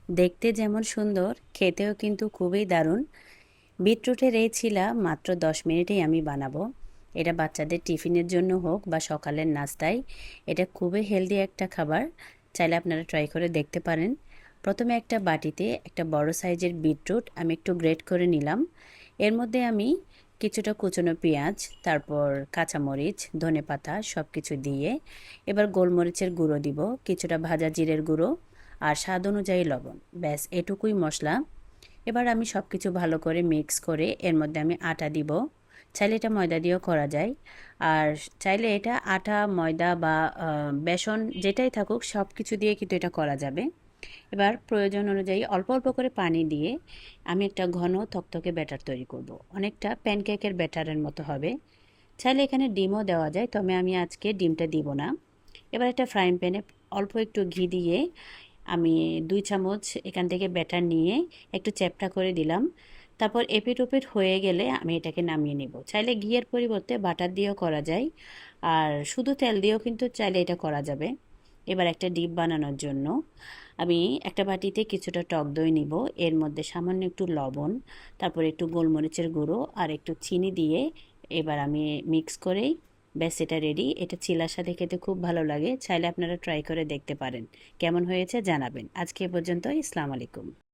দেখতে যেমন সুন্দর, খেতেও কিন্তু খুবই দারুণ। বিটরুটের এই ছিলা মাত্র 10 মিনিটেই আমি বানাবো। এটা বাচ্চাদের টিফিনের জন্য হোক বা সকালের নাস্তায়, এটা খুবই হেলদি একটা খাবার। চাইলে আপনারা ট্রাই করে দেখতে পারেন। প্রথমে একটা বাটিতে একটা বড় সাইজের বিটরুট আমি একটু গ্রেট করে নিলাম। এর মধ্যে আমি কিছুটা কুচনো পেঁয়াজ, তারপর কাঁচামরিচ, ধনেপাতা সব কিছু দিয়ে এবার গোলমরিচের গুঁড়ো দিব, কিছুটা ভাজা জিরের গুঁড়ো আর স্বাদ অনুযায়ী লবণ। ব্যাস এটুকুই মশলা। এবার আমি সব কিছু ভালো করে মিক্স করে এর মধ্যে আমি আটা দিব। চাইলে এটা ময়দা দিয়েও করা যায়। আর চাইলে এটা আটা, ময়দা বা বেসন যেটাই থাকুক সব কিছু দিয়ে কিন্তু এটা করা যাবে। এবার প্রয়োজন অনুযায়ী অল্প অল্প করে পানি দিয়ে আমি একটা ঘন থকথকে ব্যাটার তৈরি করব। অনেকটা প্যানকেকের ব্যাটারের মতো হবে। চাইলে এখানে ডিমও দেওয়া যায়, তবে আমি আজকে ডিমটা দিব না। এবার একটা ফ্রাইং প্যানে অল্প একটু ঘি দিয়ে আমি 2 চামচ এখান থেকে ব্যাটার নিয়ে একটু চ্যাপটা করে দিলাম। তারপর এপিট ওপিট হয়ে গেলে আমি এটাকে নামিয়ে নেব। চাইলে ঘিয়ের পরিবর্তে বাটার দিয়েও করা যায়, আর শুধু তেল দিয়েও কিন্তু চাইলে এটা করা যাবে। এবার একটা ডিপ বানানোর জন্য আমি একটা বাটিতে কিছুটা টক দই নিব, এর মধ্যে সামান্য একটু লবণ, তারপর একটু গোলমরিচের গুঁড়ো আর একটু চিনি দিয়ে এবার আমি মিক্স করেই ব্যাস এটা রেডি। এটা চিলার সাথে খেতে খুব ভালো লাগে। চাইলে আপনারা ট্রাই করে দেখতে পারেন। কেমন হয়েছে জানাবেন। আজকে এ পর্যন্ত। আসসালামু আলাইকুম।